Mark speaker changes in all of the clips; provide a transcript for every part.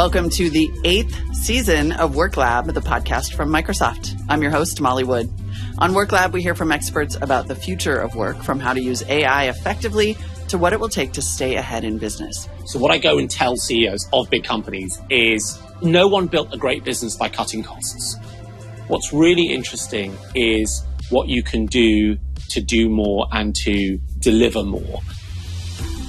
Speaker 1: Welcome to the 8th season of Work Lab, the podcast from Microsoft. I'm your host, Molly Wood. On Work Lab, we hear from experts about the future of work, from how to use AI effectively to what it will take to stay ahead in business.
Speaker 2: So what I go and tell CEOs of big companies is no one built a great business by cutting costs. What's really interesting is what you can do to do more and to deliver more.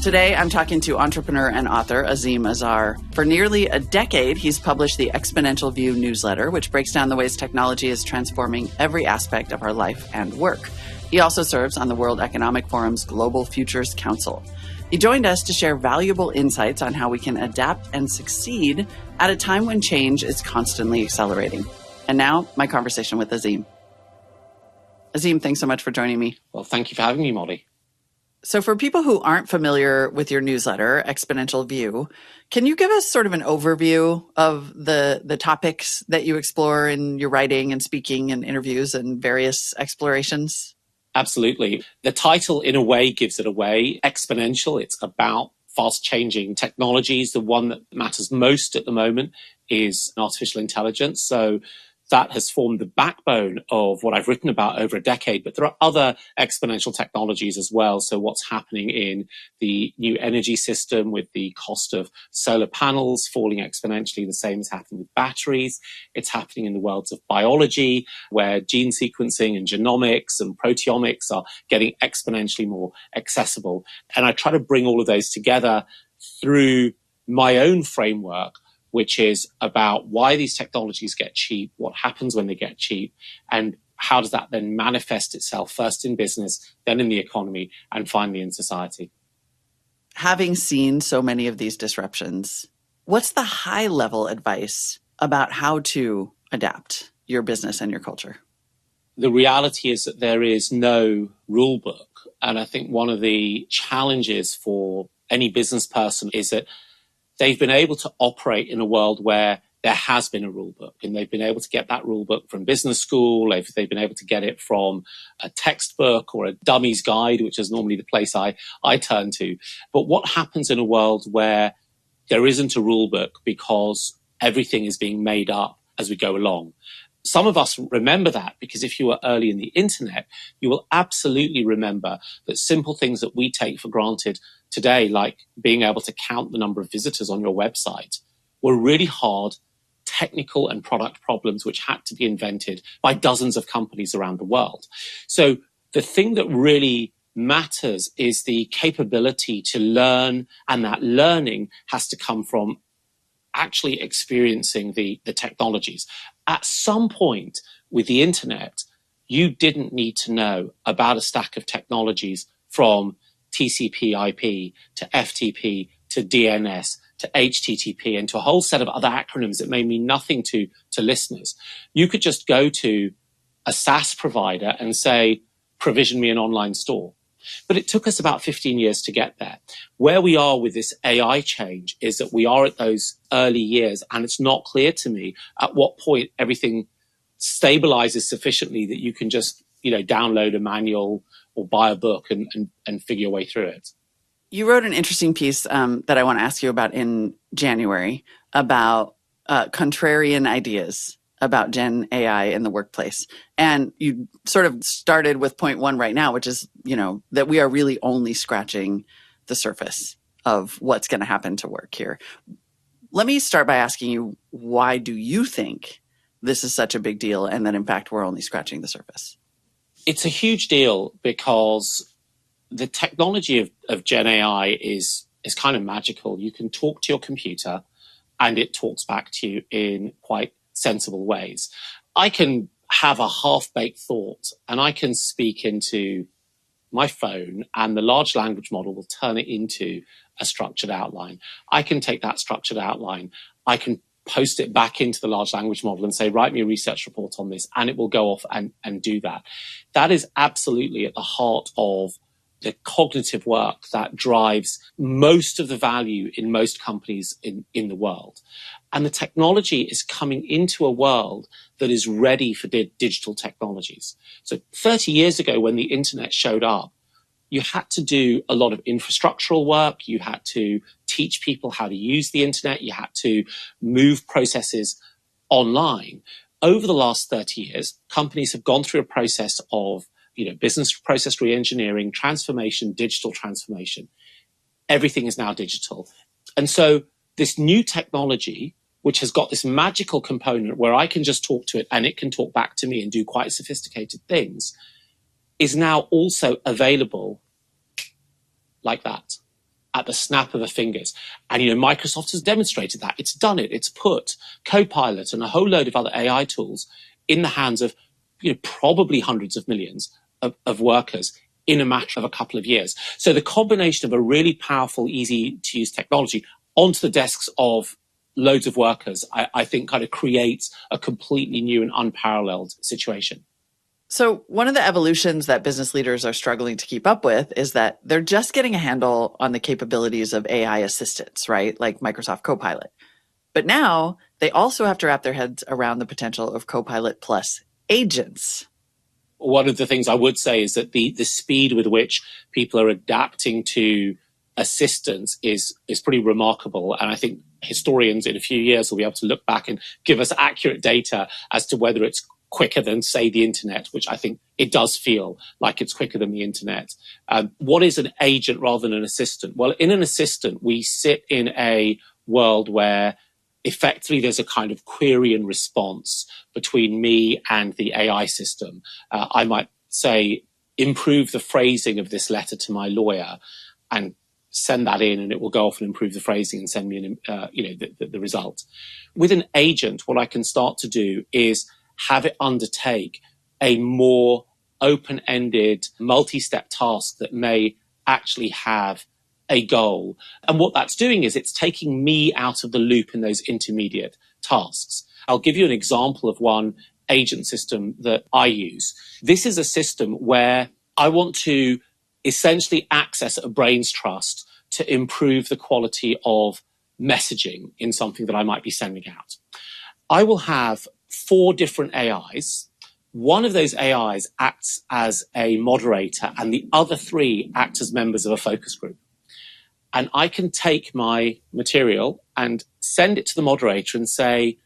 Speaker 1: Today, I'm talking to entrepreneur and author Azeem Azhar. For nearly a decade, he's published the Exponential View newsletter, which breaks down the ways technology is transforming every aspect of our life and work. He also serves on the World Economic Forum's Global Futures Council. He joined us to share valuable insights on how we can adapt and succeed at a time when change is constantly accelerating. And now, my conversation with Azeem. Azeem, thanks so much for joining me.
Speaker 2: Well, thank you for having me, Molly.
Speaker 1: So for people who aren't familiar with your newsletter, Exponential View, can you give us sort of an overview of the topics that you explore in your writing and speaking and interviews and various explorations?
Speaker 2: Absolutely. The title, in a way, gives it away. Exponential, it's about fast-changing technologies. The one that matters most at the moment is artificial intelligence. So that has formed the backbone of what I've written about over a decade, but there are other exponential technologies as well. So what's happening in the new energy system with the cost of solar panels falling exponentially, the same is happening with batteries. It's happening in the worlds of biology, where gene sequencing and genomics and proteomics are getting exponentially more accessible. And I try to bring all of those together through my own framework, which is about why these technologies get cheap, what happens when they get cheap, and how does that then manifest itself first in business, then in the economy, and finally in society.
Speaker 1: Having seen so many of these disruptions, what's the high-level advice about how to adapt your business and your culture?
Speaker 2: The reality is that there is no rule book. And I think one of the challenges for any business person is that they've been able to operate in a world where there has been a rule book, and they've been able to get that rule book from business school. They've been able to get it from a textbook or a dummy's guide, which is normally the place I turn to. But what happens in a world where there isn't a rule book because everything is being made up as we go along? Some of us remember that because if you were early in the internet, you will absolutely remember that simple things that we take for granted today, like being able to count the number of visitors on your website, were really hard technical and product problems which had to be invented by dozens of companies around the world. So the thing that really matters is the capability to learn, and that learning has to come from actually experiencing the technologies. At some point with the internet, you didn't need to know about a stack of technologies from TCP IP to FTP to DNS to HTTP and to a whole set of other acronyms that may mean nothing to listeners. You could just go to a SaaS provider and say, provision me an online store. But it took us about 15 years to get there. Where we are with this AI change is that we are at those early years, and it's not clear to me at what point everything stabilizes sufficiently that you can just, download a manual or buy a book and figure your way through it.
Speaker 1: You wrote an interesting piece that I want to ask you about in January about contrarian ideas about Gen AI in the workplace. And you sort of started with point one right now, which is, that we are really only scratching the surface of what's going to happen to work here. Let me start by asking you, why do you think this is such a big deal and that, in fact, we're only scratching the surface?
Speaker 2: It's a huge deal because the technology of Gen AI is kind of magical. You can talk to your computer and it talks back to you in quite sensible ways. I can have a half-baked thought and I can speak into my phone and the large language model will turn it into a structured outline. I can take that structured outline, I can post it back into the large language model and say, write me a research report on this, and it will go off and do that. That is absolutely at the heart of the cognitive work that drives most of the value in most companies in the world. And the technology is coming into a world that is ready for digital technologies. So 30 years ago, when the internet showed up, you had to do a lot of infrastructural work. You had to teach people how to use the internet. You had to move processes online. Over the last 30 years, companies have gone through a process of, business process reengineering, transformation, digital transformation. Everything is now digital. And so this new technology, which has got this magical component where I can just talk to it and it can talk back to me and do quite sophisticated things, is now also available like that at the snap of the fingers. And, Microsoft has demonstrated that. It's done it. It's put Copilot and a whole load of other AI tools in the hands of, probably hundreds of millions of workers in a matter of a couple of years. So the combination of a really powerful, easy to use technology onto the desks of loads of workers, I think kind of creates a completely new and unparalleled situation.
Speaker 1: So one of the evolutions that business leaders are struggling to keep up with is that they're just getting a handle on the capabilities of AI assistants, right? Like Microsoft Copilot. But now they also have to wrap their heads around the potential of Copilot plus agents.
Speaker 2: One of the things I would say is that the speed with which people are adapting to assistance is pretty remarkable. And I think historians in a few years will be able to look back and give us accurate data as to whether it's quicker than, say, the internet, which I think it does feel like it's quicker than the internet. What is an agent rather than an assistant? Well, in an assistant, we sit in a world where effectively there's a kind of query and response between me and the AI system. I might say, improve the phrasing of this letter to my lawyer and send that in, and it will go off and improve the phrasing and send me the result. With an agent, what I can start to do is have it undertake a more open-ended, multi-step task that may actually have a goal. And what that's doing is it's taking me out of the loop in those intermediate tasks. I'll give you an example of one agent system that I use. This is a system where I want to essentially access a brain's trust to improve the quality of messaging in something that I might be sending out. I will have 4 different AIs. One of those AIs acts as a moderator and the other 3 act as members of a focus group. And I can take my material and send it to the moderator and say,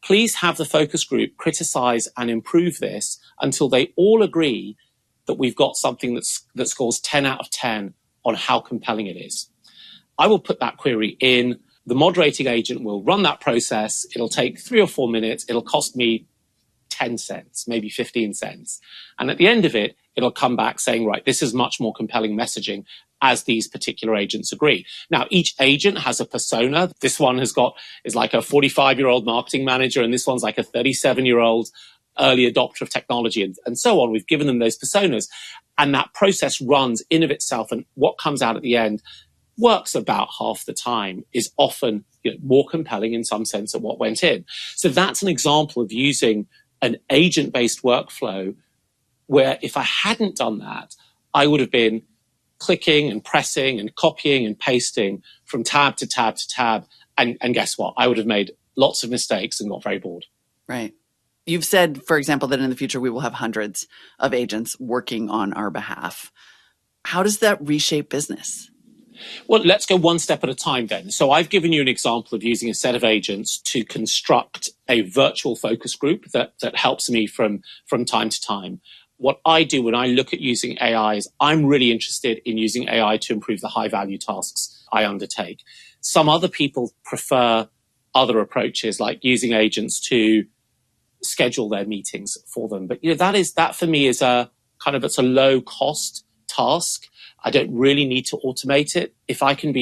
Speaker 2: please have the focus group criticize and improve this until they all agree that we've got something that scores 10 out of 10 on how compelling it is. I will put that query in. The moderating agent will run that process. It'll take 3 or 4 minutes. It'll cost me 10 cents, maybe 15 cents. And at the end of it, it'll come back saying, right, this is much more compelling messaging as these particular agents agree. Now, each agent has a persona. This one is like a 45-year-old marketing manager, and this one's like a 37-year-old early adopter of technology, and so on. We've given them those personas, and that process runs in of itself, and what comes out at the end works about half the time, is often more compelling in some sense than what went in. So that's an example of using an agent-based workflow where if I hadn't done that, I would have been clicking and pressing and copying and pasting from tab to tab to tab. And guess what? I would have made lots of mistakes and got very bored.
Speaker 1: Right. You've said, for example, that in the future we will have hundreds of agents working on our behalf. How does that reshape business?
Speaker 2: Well, let's go one step at a time then. So I've given you an example of using a set of agents to construct a virtual focus group that helps me from time to time. What I do when I look at using AI is I'm really interested in using AI to improve the high-value tasks I undertake. Some other people prefer other approaches, like using agents to schedule their meetings for them. But that for me is it's a low-cost task. I don't really need to automate it. If I can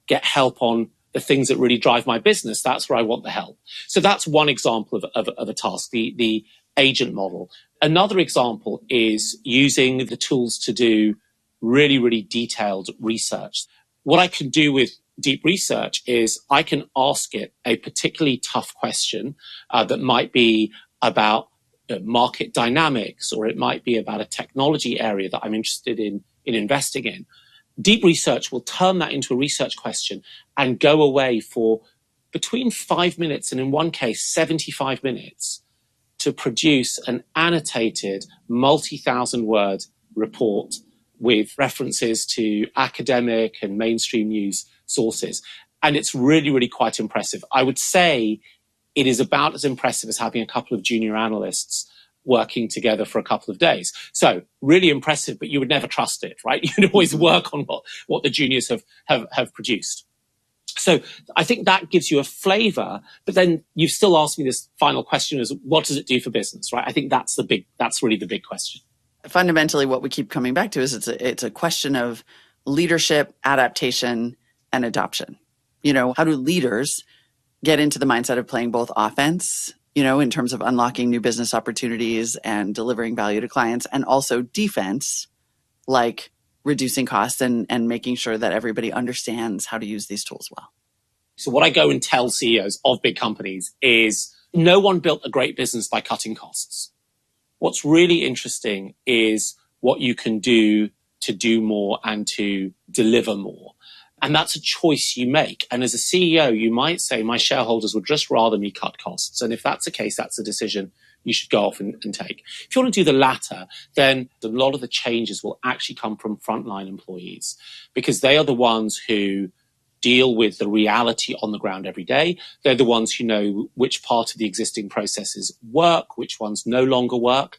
Speaker 2: get help on the things that really drive my business, that's where I want the help. So that's one example of a task, the agent model. Another example is using the tools to do really, really detailed research. What I can do with deep research is I can ask it a particularly tough question that might be about market dynamics, or it might be about a technology area that I'm interested in investing in. Deep research will turn that into a research question and go away for between 5 minutes and, in one case, 75 minutes to produce an annotated multi-thousand word report with references to academic and mainstream news sources. And it's really, really quite impressive. I would say it is about as impressive as having a couple of junior analysts working together for a couple of days. So really impressive, but you would never trust it, right? You'd always work on what the juniors have produced. So I think that gives you a flavor, but then you've still asked me this final question is what does it do for business, right? I think that's really the big question.
Speaker 1: Fundamentally, what we keep coming back to is it's a question of leadership, adaptation, and adoption. You know, how do leaders get into the mindset of playing both offense, you know, in terms of unlocking new business opportunities and delivering value to clients, and also defense, like reducing costs and making sure that everybody understands how to use these tools well.
Speaker 2: So what I go and tell CEOs of big companies is no one built a great business by cutting costs. What's really interesting is what you can do to do more and to deliver more. And that's a choice you make. And as a CEO, you might say, my shareholders would just rather me cut costs. And if that's the case, that's a decision you should go off and take. If you want to do the latter, then a lot of the changes will actually come from frontline employees because they are the ones who deal with the reality on the ground every day. They're the ones who know which part of the existing processes work, which ones no longer work.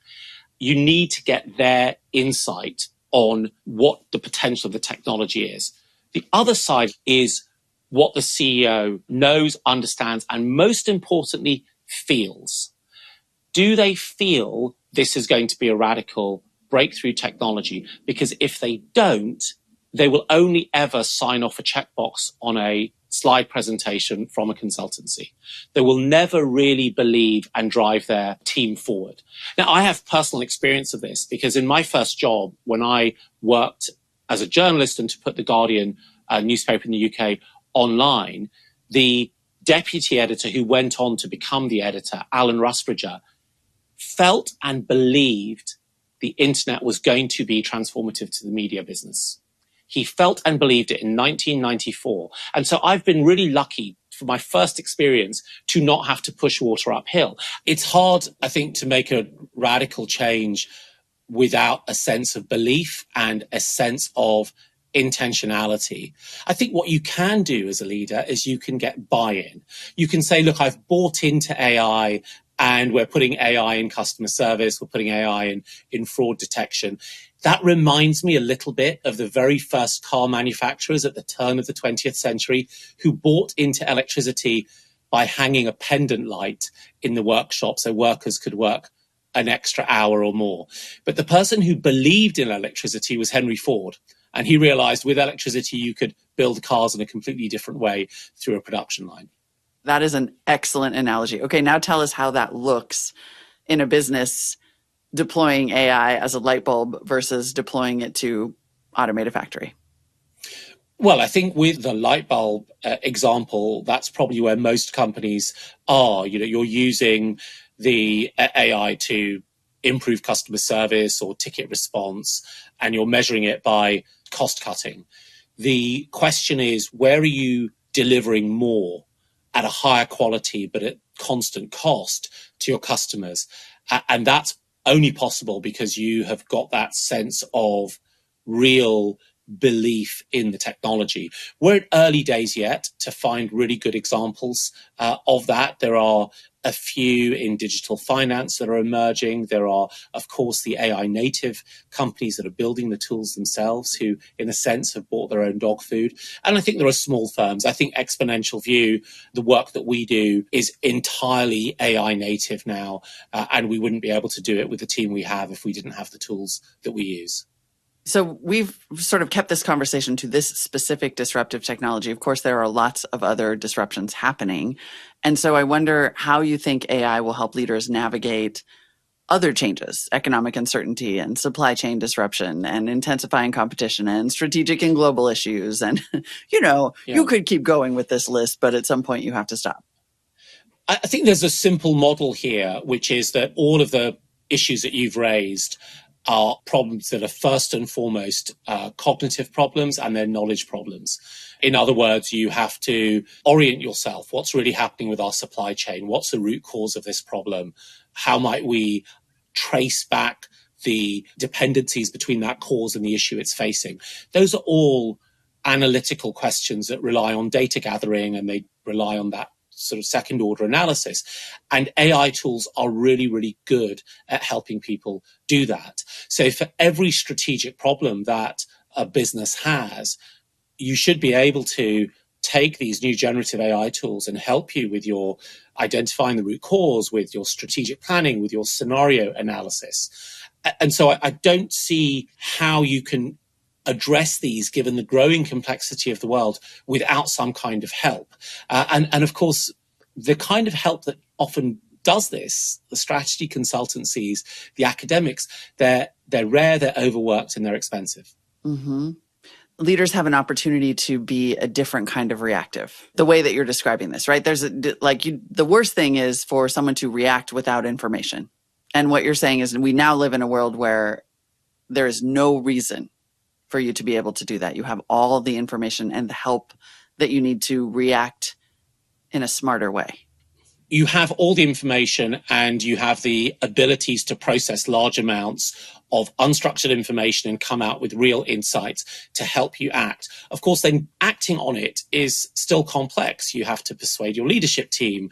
Speaker 2: You need to get their insight on what the potential of the technology is. The other side is what the CEO knows, understands, and most importantly, feels. Do they feel this is going to be a radical breakthrough technology? Because if they don't, they will only ever sign off a checkbox on a slide presentation from a consultancy. They will never really believe and drive their team forward. Now, I have personal experience of this because in my first job, when I worked as a journalist and to put the Guardian newspaper in the UK online, the deputy editor who went on to become the editor, Alan Rusbridger, felt and believed the internet was going to be transformative to the media business. He felt and believed it in 1994. And so I've been really lucky for my first experience to not have to push water uphill. It's hard, I think, to make a radical change without a sense of belief and a sense of intentionality. I think what you can do as a leader is you can get buy-in. You can say, look, I've bought into AI and we're putting AI in customer service, we're putting AI in fraud detection. That reminds me a little bit of the very first car manufacturers at the turn of the 20th century who bought into electricity by hanging a pendant light in the workshop so workers could work an extra hour or more. But the person who believed in electricity was Henry Ford. And he realized with electricity, you could build cars in a completely different way through a production line.
Speaker 1: That is an excellent analogy. Okay, now tell us how that looks in a business deploying AI as a light bulb versus deploying it to automate a factory.
Speaker 2: Well, I think with the light bulb example, that's probably where most companies are. You know, you're using the AI to improve customer service or ticket response, and you're measuring it by cost cutting. The question is, where are you delivering more at a higher quality, but at constant cost to your customers? And that's only possible because you have got that sense of real belief in the technology. We're at early days yet to find really good examples of that. There are a few in digital finance that are emerging. There are, of course, the AI native companies that are building the tools themselves who, in a sense, have bought their own dog food. And I think there are small firms. I think Exponential View, the work that we do, is entirely AI native now. And we wouldn't be able to do it with the team we have if we didn't have the tools that we use.
Speaker 1: So we've sort of kept this conversation to this specific disruptive technology. Of course, there are lots of other disruptions happening. And so I wonder how you think AI will help leaders navigate other changes, economic uncertainty and supply chain disruption and intensifying competition and strategic and global issues. And, you could keep going with this list, but at some point you have to stop.
Speaker 2: I think there's a simple model here, which is that all of the issues that you've raised are problems that are first and foremost cognitive problems and they're knowledge problems. In other words, you have to orient yourself. What's really happening with our supply chain? What's the root cause of this problem? How might we trace back the dependencies between that cause and the issue it's facing. Those are all analytical questions that rely on data gathering, and they rely on that sort of second order analysis. And AI tools are really, really good at helping people do that. So for every strategic problem that a business has, you should be able to take these new generative AI tools and help you with your identifying the root cause, with your strategic planning, with your scenario analysis. And so I don't see how you can address these, given the growing complexity of the world, without some kind of help. And of course, the kind of help that often does this, the strategy consultancies, the academics, they're rare, they're overworked, and they're expensive.
Speaker 1: Mm-hmm. Leaders have an opportunity to be a different kind of reactive, the way that you're describing this, right? The worst thing is for someone to react without information. And what you're saying is we now live in a world where there is no reason for you to be able to do that. You have all the information and the help that you need to react in a smarter way.
Speaker 2: You have all the information and you have the abilities to process large amounts of unstructured information and come out with real insights to help you act. Of course, then acting on it is still complex. You have to persuade your leadership team.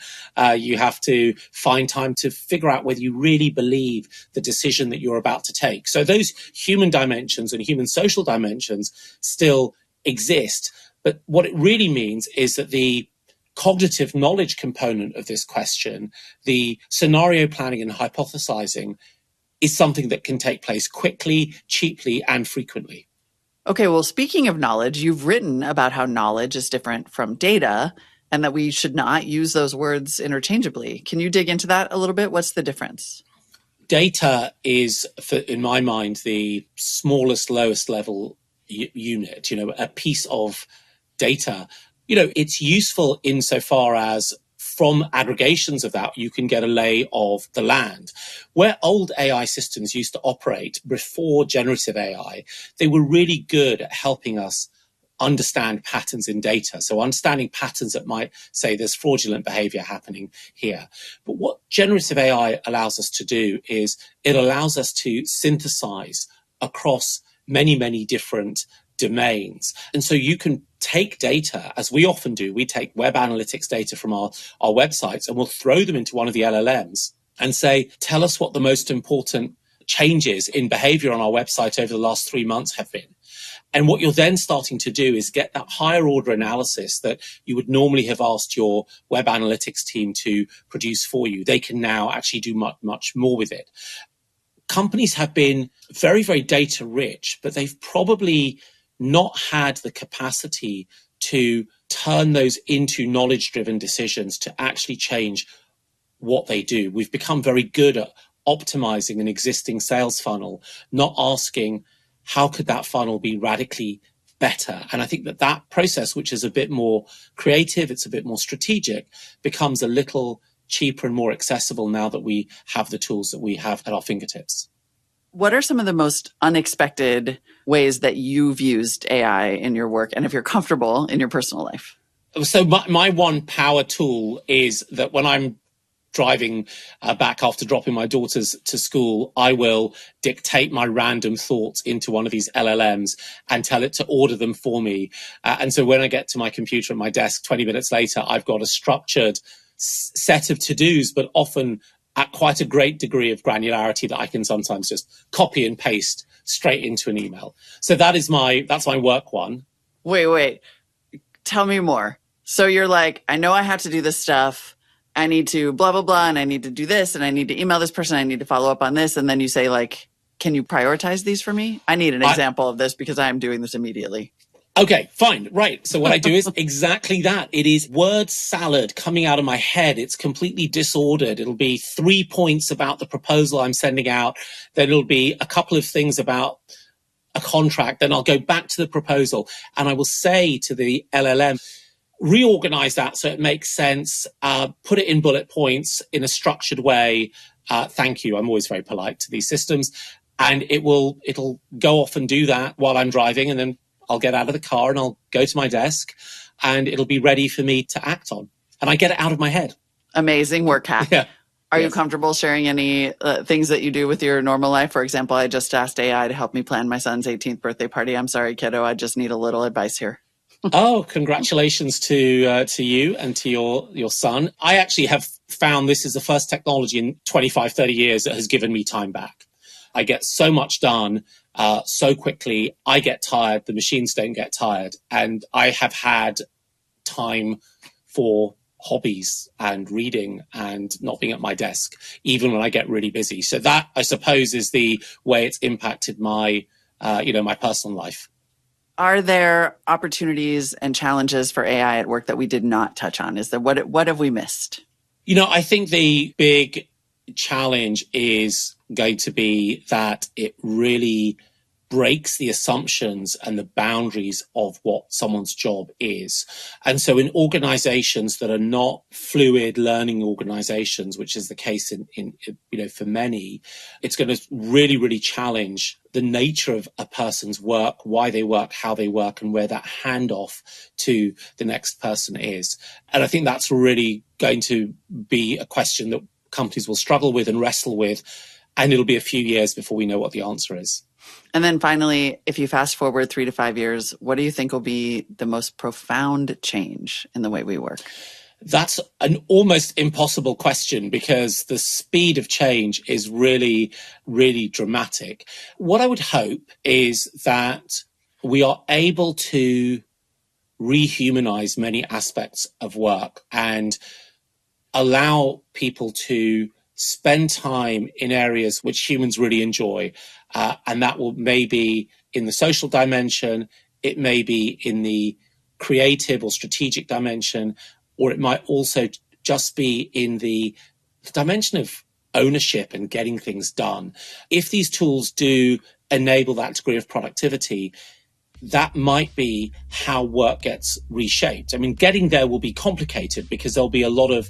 Speaker 2: You have to find time to figure out whether you really believe the decision that you're about to take. So those human dimensions and human social dimensions still exist. But what it really means is that the cognitive knowledge component of this question, the scenario planning and hypothesizing, is something that can take place quickly, cheaply, and frequently.
Speaker 1: Okay, well, speaking of knowledge, you've written about how knowledge is different from data and that we should not use those words interchangeably. Can you dig into that a little bit? What's the difference?
Speaker 2: Data is, in my mind, the smallest, lowest level unit, a piece of data. It's useful insofar as from aggregations of that, you can get a lay of the land. Where old AI systems used to operate before generative AI, they were really good at helping us understand patterns in data. So understanding patterns that might say there's fraudulent behavior happening here. But what generative AI allows us to do is it allows us to synthesize across many, many different domains. And so you can take data, as we often do. We take web analytics data from our websites and we'll throw them into one of the LLMs and say, tell us what the most important changes in behavior on our website over the last 3 months have been. And what you're then starting to do is get that higher order analysis that you would normally have asked your web analytics team to produce for you. They can now actually do much, much more with it. Companies have been very, very data rich, but they've probably not had the capacity to turn those into knowledge-driven decisions to actually change what they do. We've become very good at optimizing an existing sales funnel, not asking how could that funnel be radically better. And I think that process, which is a bit more creative, it's a bit more strategic, becomes a little cheaper and more accessible now that we have the tools that we have at our fingertips.
Speaker 1: What are some of the most unexpected ways that you've used AI in your work, and if you're comfortable in your personal life?
Speaker 2: So my one power tool is that when I'm driving back after dropping my daughters to school, I will dictate my random thoughts into one of these LLMs and tell it to order them for me. And so when I get to my computer at my desk 20 minutes later, I've got a structured set of to-dos, but often at quite a great degree of granularity that I can sometimes just copy and paste straight into an email. So that's my work one.
Speaker 1: Wait. Tell me more. So you're like, I know I have to do this stuff. I need to blah, blah, blah, and I need to do this, and I need to email this person. I need to follow up on this. And then you say, like, can you prioritize these for me? I need an example of this because I am doing this immediately.
Speaker 2: Okay, fine. Right. So what I do is exactly that. It is word salad coming out of my head. It's completely disordered. It'll be 3 points about the proposal I'm sending out. Then it'll be a couple of things about a contract. Then I'll go back to the proposal and I will say to the LLM, reorganize that so it makes sense, put it in bullet points in a structured way. Thank you. I'm always very polite to these systems. And it'll go off and do that while I'm driving, and then I'll get out of the car and I'll go to my desk and it'll be ready for me to act on. And I get it out of my head.
Speaker 1: Amazing work hack.
Speaker 2: Yeah.
Speaker 1: Are you comfortable sharing any things that you do with your normal life? For example, I just asked AI to help me plan my son's 18th birthday party. I'm sorry, kiddo. I just need a little advice here.
Speaker 2: Oh, congratulations to you and to your son. I actually have found this is the first technology in 25, 30 years that has given me time back. I get so much done so quickly. I get tired. The machines don't get tired. And I have had time for hobbies and reading and not being at my desk, even when I get really busy. So that, I suppose, is the way it's impacted my, my personal life.
Speaker 1: Are there opportunities and challenges for AI at work that we did not touch on? Is there what have we missed?
Speaker 2: I think the big challenge is going to be that it really breaks the assumptions and the boundaries of what someone's job is. And so in organizations that are not fluid learning organizations, which is the case in for many, it's going to really, really challenge the nature of a person's work, why they work, how they work, and where that handoff to the next person is. And I think that's really going to be a question that companies will struggle with and wrestle with. And it'll be a few years before we know what the answer is.
Speaker 1: And then finally, if you fast forward 3 to 5 years, what do you think will be the most profound change in the way we work?
Speaker 2: That's an almost impossible question because the speed of change is really, really dramatic. What I would hope is that we are able to rehumanize many aspects of work and allow people to spend time in areas which humans really enjoy. And that will maybe in the social dimension, it may be in the creative or strategic dimension, or it might also just be in the dimension of ownership and getting things done. If these tools do enable that degree of productivity, that might be how work gets reshaped. I mean, getting there will be complicated because there'll be a lot of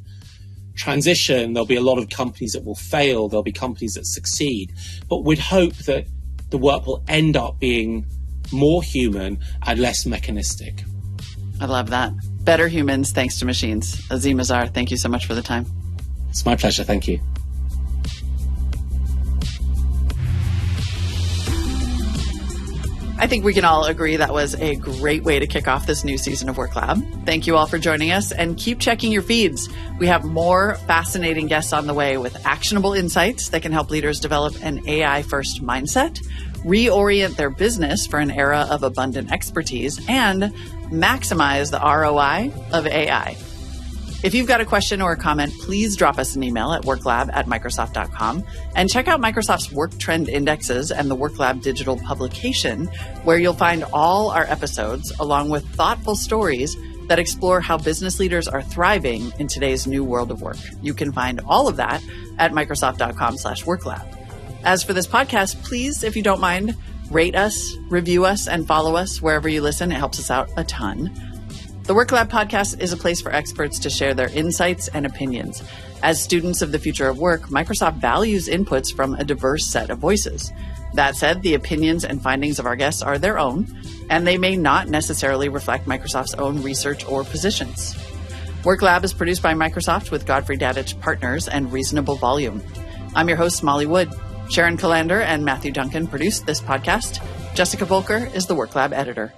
Speaker 2: transition, there'll be a lot of companies that will fail, there'll be companies that succeed, but we'd hope that the work will end up being more human and less mechanistic.
Speaker 1: I love that. Better humans thanks to machines. Azeem Azhar, thank you so much for the time.
Speaker 2: It's my pleasure. Thank you.
Speaker 1: I think we can all agree that was a great way to kick off this new season of Work Lab. Thank you all for joining us and keep checking your feeds. We have more fascinating guests on the way with actionable insights that can help leaders develop an AI-first mindset, reorient their business for an era of abundant expertise, and maximize the ROI of AI. If you've got a question or a comment, please drop us an email at worklab@microsoft.com and check out Microsoft's Work Trend Indexes and the WorkLab digital publication, where you'll find all our episodes along with thoughtful stories that explore how business leaders are thriving in today's new world of work. You can find all of that at microsoft.com/worklab. As for this podcast, please, if you don't mind, rate us, review us, and follow us wherever you listen. It helps us out a ton. The Work Lab podcast is a place for experts to share their insights and opinions. As students of the future of work, Microsoft values inputs from a diverse set of voices. That said, the opinions and findings of our guests are their own, and they may not necessarily reflect Microsoft's own research or positions. Work Lab is produced by Microsoft with Godfrey Dadich Partners and Reasonable Volume. I'm your host, Molly Wood. Sharon Calander and Matthew Duncan produced this podcast. Jessica Volker is the Work Lab editor.